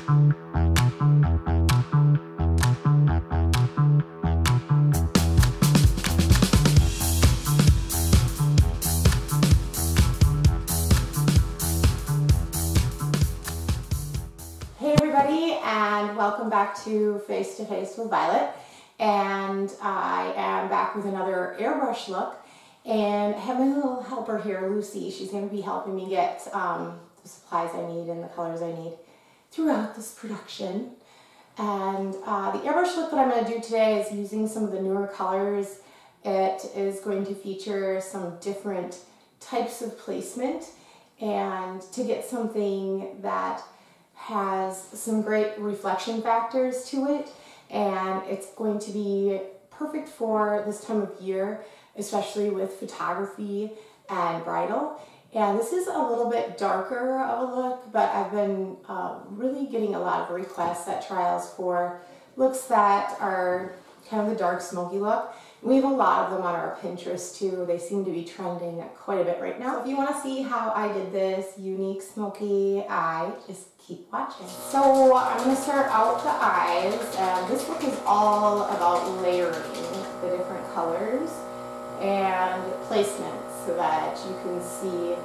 And welcome back to Face to Face with Violett, and I am back with another airbrush look, and I have my little helper here, Lucy. She's going to be helping me get the supplies I need and the colors I need throughout this production. And the airbrush look that I'm going to do today is using some of the newer colors. It is going to feature some different types of placement, and to get something that has some great reflection factors to it, and it's going to be perfect for this time of year, especially with photography and bridal. And this is a little bit darker of a look, but I've been really getting a lot of requests at trials for looks that are kind of the dark smoky look. We have a lot of them on our Pinterest too. They seem to be trending quite a bit right now. So if you want to see how I did this unique smoky eye, just keep watching. So I'm going to start out with the eyes, and this look is all about layering the different colors and placement so that you can see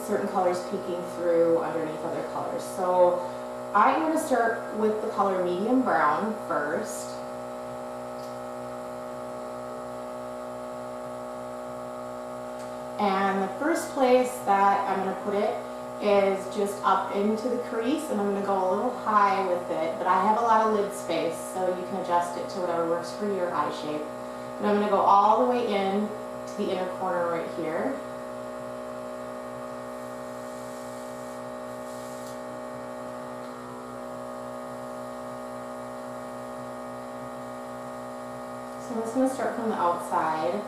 certain colors peeking through underneath other colors. So I'm going to start with the color medium brown first. And the first place that I'm going to put it is just up into the crease, and I'm going to go a little high with it, but I have a lot of lid space, so you can adjust it to whatever works for your eye shape. And I'm going to go all the way in to the inner corner right here. So I'm just going to start from the outside,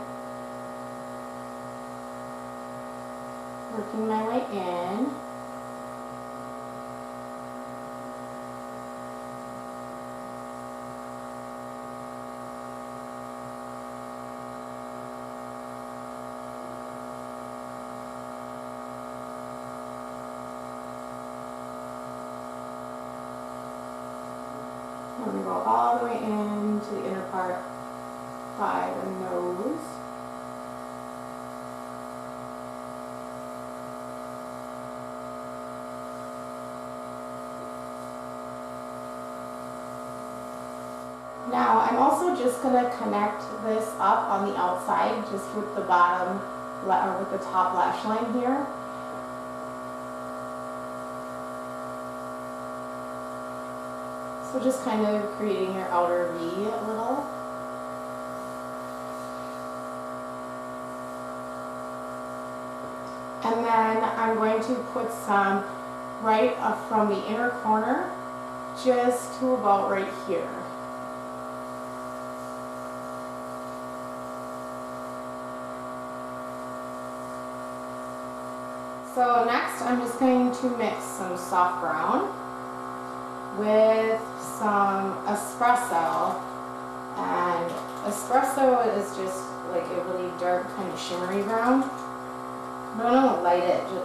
working my way in. I'm going to go all the way into the inner part by the nose. Now I'm also just going to connect this up on the outside, just with the bottom, or with the top lash line here. So just kind of creating your outer V a little. And then I'm going to put some right up from the inner corner, just to about right here. So next I'm just going to mix some soft brown with some espresso, and espresso is just like a really dark kind of shimmery brown. I'm going to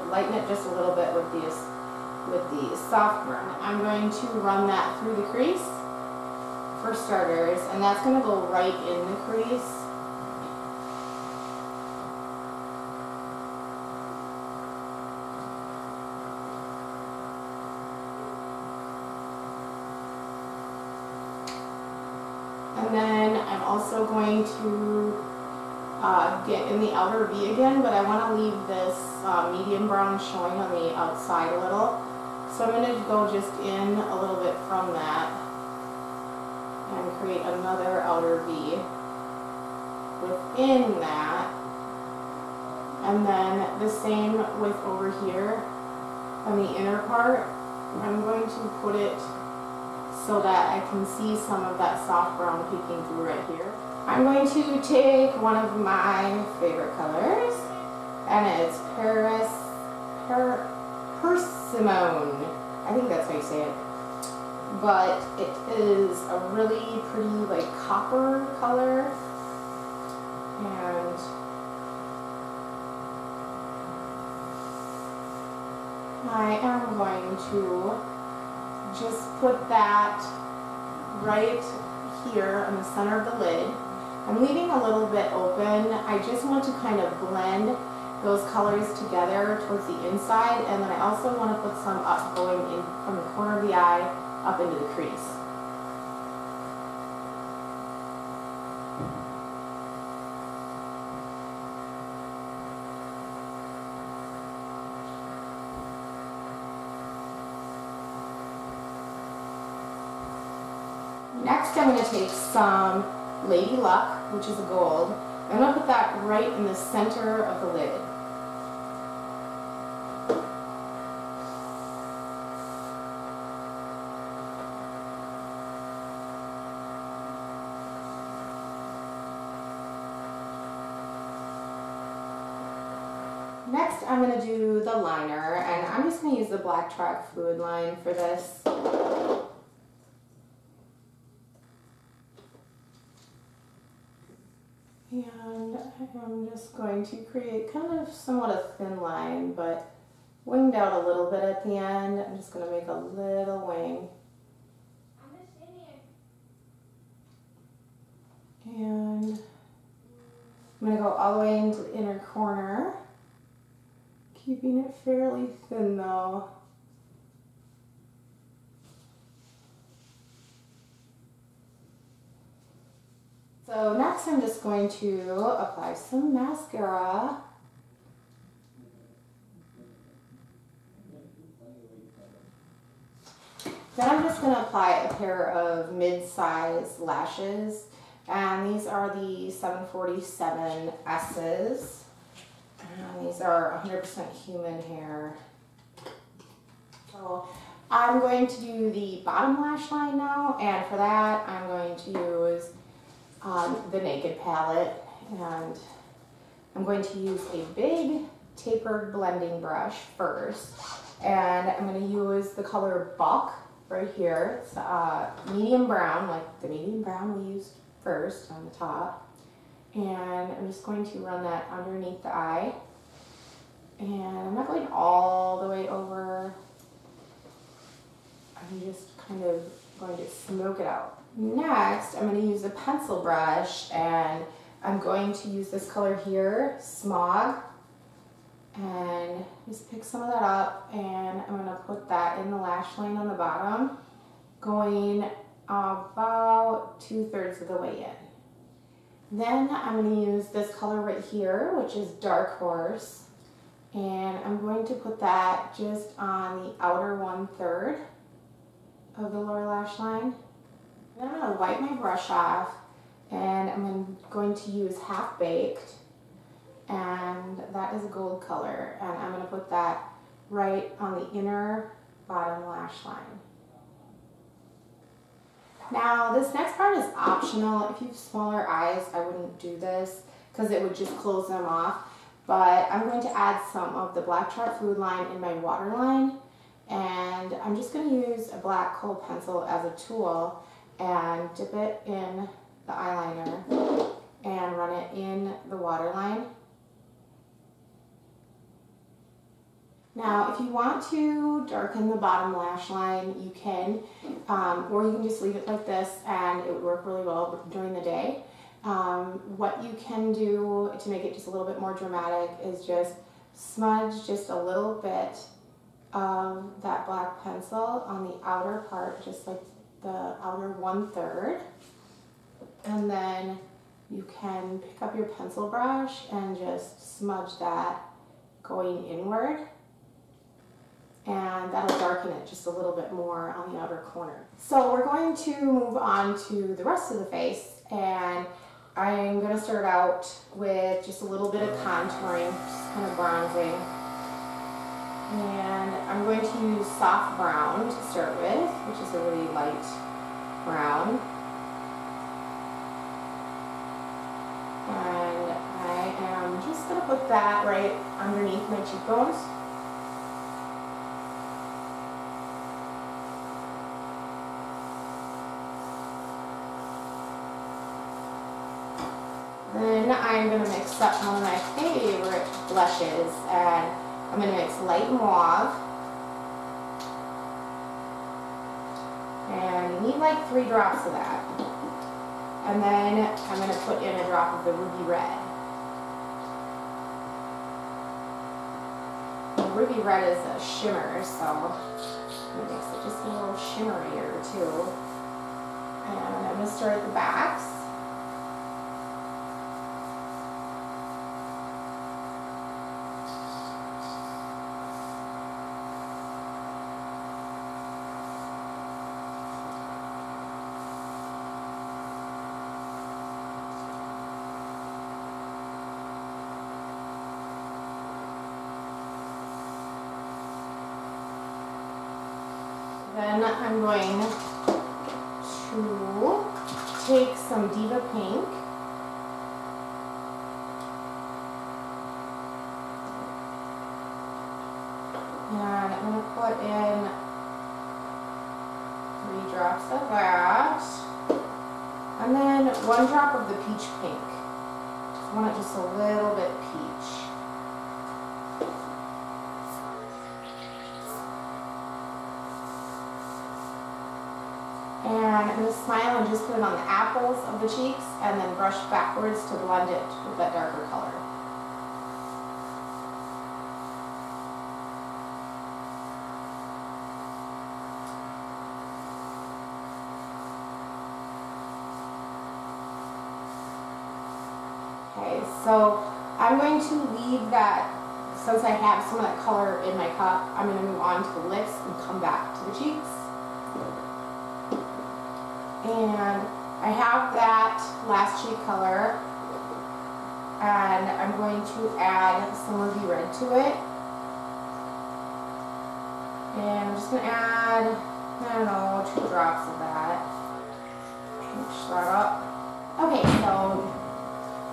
lighten it just a little bit with the soft brown. I'm going to run that through the crease for starters, and that's going to go right in the crease. And then I'm also going to get in the outer V again, but I want to leave this medium brown showing on the outside a little. So I'm going to go just in a little bit from that and create another outer V within that. And then the same with over here on the inner part. I'm going to put it so that I can see some of that soft brown peeking through right here. I'm going to take one of my favorite colors, and it's Persimmon. I think that's how you say it. But it is a really pretty like copper color, and I am going to just put that right here in the center of the lid. I'm leaving a little bit open. I just want to kind of blend those colors together towards the inside, and then I also want to put some up going in from the corner of the eye up into the crease. Next, I'm going to take some Lady Luck, which is a gold. I'm going to put that right in the center of the lid. Next, I'm going to do the liner, and I'm just going to use the Black Track Fluid line for this. And I'm just going to create kind of somewhat a thin line, but winged out a little bit at the end. I'm just going to make a little wing. And I'm going to go all the way into the inner corner, keeping it fairly thin though. So next I'm just going to apply some mascara. Then I'm just going to apply a pair of mid-size lashes, and these are the 747 S's. And these are 100% human hair. So I'm going to do the bottom lash line now, and for that I'm going to use the Naked palette, and I'm going to use a big tapered blending brush first, and I'm going to use the color Buck right here. It's medium brown, like the medium brown we used first on the top, and I'm just going to run that underneath the eye, and I'm not going all the way over. I'm just kind of going to smoke it out. Next, I'm going to use a pencil brush, and I'm going to use this color here, Smog, and just pick some of that up, and I'm going to put that in the lash line on the bottom, going about 2/3 of the way in. Then I'm going to use this color right here, which is Dark Horse, and I'm going to put that just on the outer 1/3 of the lower lash line. Then I'm going to wipe my brush off, and I'm going to use Half Baked, and that is a gold color, and I'm going to put that right on the inner bottom lash line. Now this next part is optional. If you have smaller eyes, I wouldn't do this because it would just close them off, but I'm going to add some of the Black Chart Fluid line in my waterline, and I'm just going to use a black kohl pencil as a tool and dip it in the eyeliner and run it in the waterline. Now, if you want to darken the bottom lash line, you can, or you can just leave it like this and it would work really well during the day. What you can do to make it just a little bit more dramatic is just smudge just a little bit of that black pencil on the outer part, just like the outer 1/3, and then you can pick up your pencil brush and just smudge that going inward, and that'll darken it just a little bit more on the outer corner. So we're going to move on to the rest of the face, and I'm going to start out with just a little bit of contouring, just kind of bronzing. And I'm going to use soft brown to start with, which is a really light brown. And I am just going to put that right underneath my cheekbones. Then I'm going to mix up one of my favorite blushes, and I'm going to mix light mauve And you need like 3 drops of that. And then I'm going to put in a drop of the ruby red. The ruby red is a shimmer, so it makes it just a little shimmerier too. And I'm going to start at the backs. Then I'm going to take some Diva Pink and I'm going to put in 3 drops of that, and then 1 drop of the Peach Pink. I want it just a little bit peach. And I'm going to smile and just put it on the apples of the cheeks and then brush backwards to blend it with that darker color. Okay, so I'm going to leave that, since I have some of that color in my cup, I'm going to move on to the lips and come back to the cheeks. And I have that last cheek color, and I'm going to add some ruby red to it. And I'm just going to add, I don't know, 2 drops of that. Mix that up. Okay, so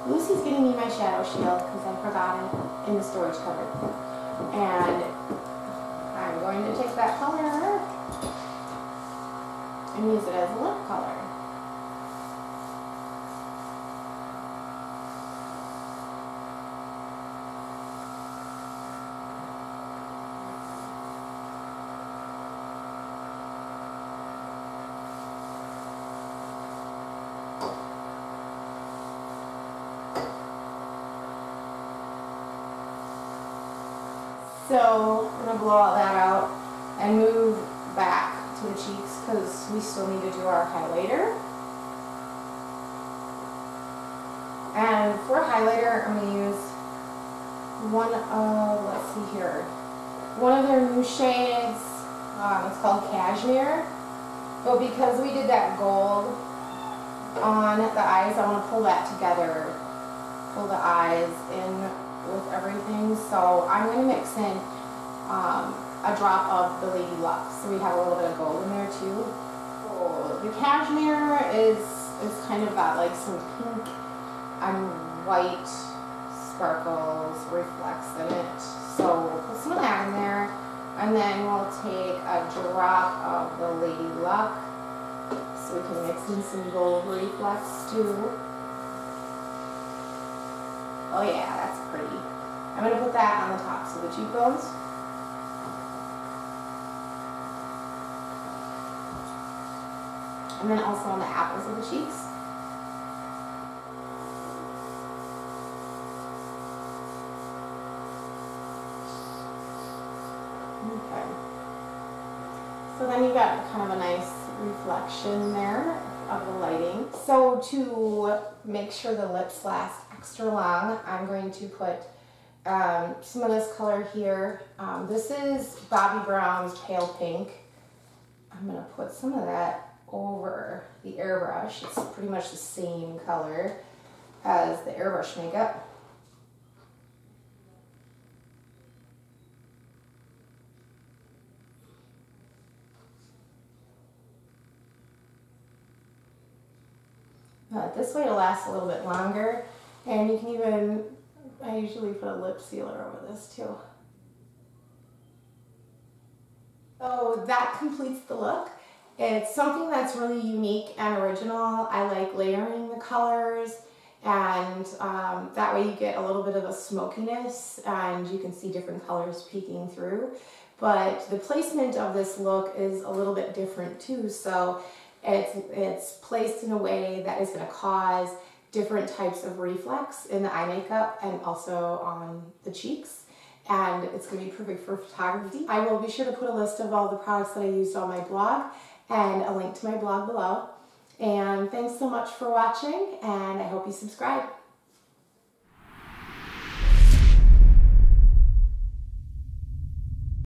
Lucy's getting me my shadow shield because I forgot it in the storage cupboard. And I'm going to take that color and use it as a lip color. So I'm going to blow all that out and move back to the cheeks because we still need to do our highlighter. And for highlighter, I'm going to use one of, let's see here, one of their new shades. It's called Cashmere. But because we did that gold on the eyes, I want to pull that together, pull the eyes in with everything. So I'm going to mix in a drop of the Lady Luck, so we have a little bit of gold in there too. Oh, the Cashmere is kind of got like some pink and white sparkles, reflects in it. So we'll put some of that in there, and then we'll take a drop of the Lady Luck, so we can mix in some gold reflex too. Oh yeah, that's pretty. I'm going to put that on the tops of the cheekbones. And then also on the apples of the cheeks. Okay. So then you got kind of a nice reflection there of the lighting. So to make sure the lips last extra long, I'm going to put some of this color here. This is Bobbi Brown's Pale Pink. I'm going to put some of that over the airbrush. It's pretty much the same color as the airbrush makeup. This way it'll last a little bit longer, and you can even, I usually put a lip sealer over this too. So that completes the look. It's something that's really unique and original. I like layering the colors, and that way you get a little bit of a smokiness and you can see different colors peeking through. but the placement of this look is a little bit different too. So it's placed in a way that is going to cause different types of reflex in the eye makeup and also on the cheeks. And it's going to be perfect for photography. I will be sure to put a list of all the products that I used on my blog and a link to my blog below. And thanks so much for watching, and I hope you subscribe.